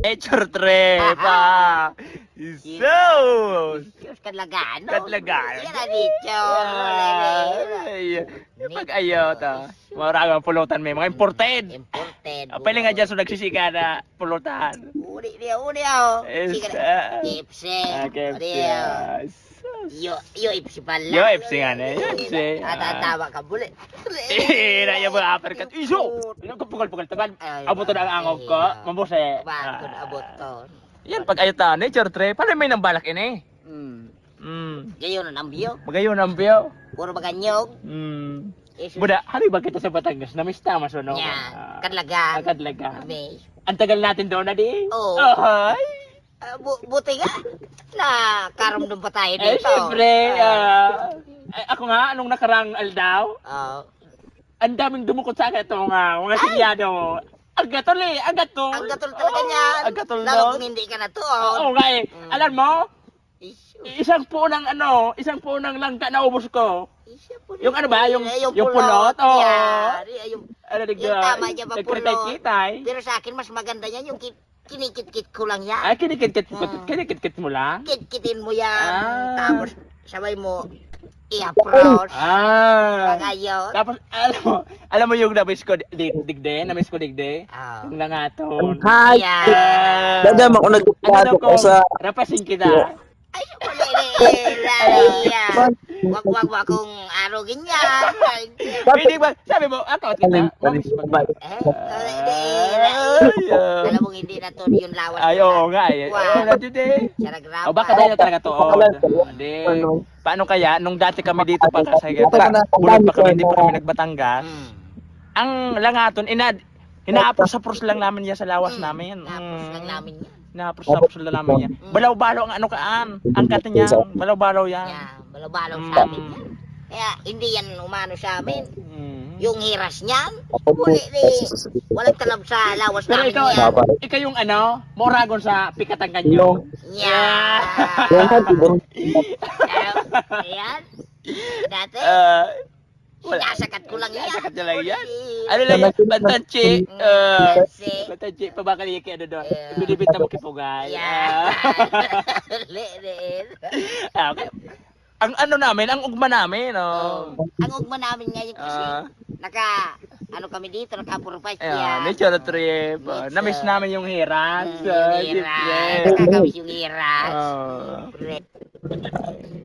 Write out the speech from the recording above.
Nature trip. So, Diyos kadlagano. Kadlagano. Yan ang dito. ay, pag ayaw ta. Maraming pulutan may mga imported. Imported. Pwede nga dyan so nagsisika na pulutan. Uli dia. Oh. Yes, Ipsi. KFC. Yo ipsi pala. Yo, FC nga na. FC. Tatawa ka buli. Na yung mga uppercut. Iso! Yung kapukal-pukal tagal. Abot na ang angog ko. Mambuse. Bago na abot to. Yan, pag ayaw ta, nature trip. Paano may nang balak ini? Gayon na nambiyo. Magayon ang biyo. Puro baganyog. Buda, hari ba kita sa Batangas? Namista mas ano? Kadlagan. Kadlaga. May. Ang tagal natin doon na di. Oo. Ay. Buti nga na karamdam pa tayo Eh, dito. syempre. Ako nga, anong nakarang aldaw, ang daming dumukot sa akin ito mga silyado. Ang gatol eh, ang gatol. Ang gatol talaga niyan. Ang gatol Lalo no? kung hindi ka na to. Oo nga eh. Alam mo, isang punang langka na ubos ko. Yung ano ba, yung pulot. Oo. Yung Ano tama niya ba pulot. nagkitay-kitay. Pero sa akin mas maganda yan yung kinikit-kit ko lang yan. Ay, kinikit mo lang? Kit-kitin mo yan. Ah. Tapos sabay mo i-approach. Ah. Tapos, alam mo yung namiss ko digde? Yung langaton. Hi! Yeah. Dadam ako Ano nagpapasok daw ko ko, sa... rapasin kita. Ay, wag kung arogin yan. Pwede ba, sabi mo, ako, kita, namiss ba? Alam mo hindi na to yung lawas. Ay, oo nga eh. Oo nga din eh. O baka tayo talaga to. Hindi. Paano kaya, nung dati kami dito pa kasi, bulan pa kami, hindi pa kami nagbatangas. Ang langaton, inaapros-apros lang namin yan sa lawas namin. Tapos lang namin yan. Inaapros-apros lang namin yan. Balaw-balaw ang ano kaan. Ang kata niya, balaw-balaw yan. Yan, balaw-balaw sa amin yan. Kaya hindi yan umano sa amin. Yung hiras niyan, walang talab sa lawas Pero namin ikaw, yan. ikaw yung ano, moragon sa pikatang kanyo. Yan. Ayan. Dati, sinasakat ko lang yan. Sinasakat niya lang yan. Ano lang yan? Bantanchi. Bantanchi. Pabakali yung ano doon. Binibita mo kipugay. Yan. Okay. Ang ano namin, ang ugma namin. Ang ugma namin ngayon kasi, ano kami dito, naka-purpose Ayan, yan. nature trip. Namiss namin yung hiras. Yung hiras. Nakakamiss yung hiras. Oh.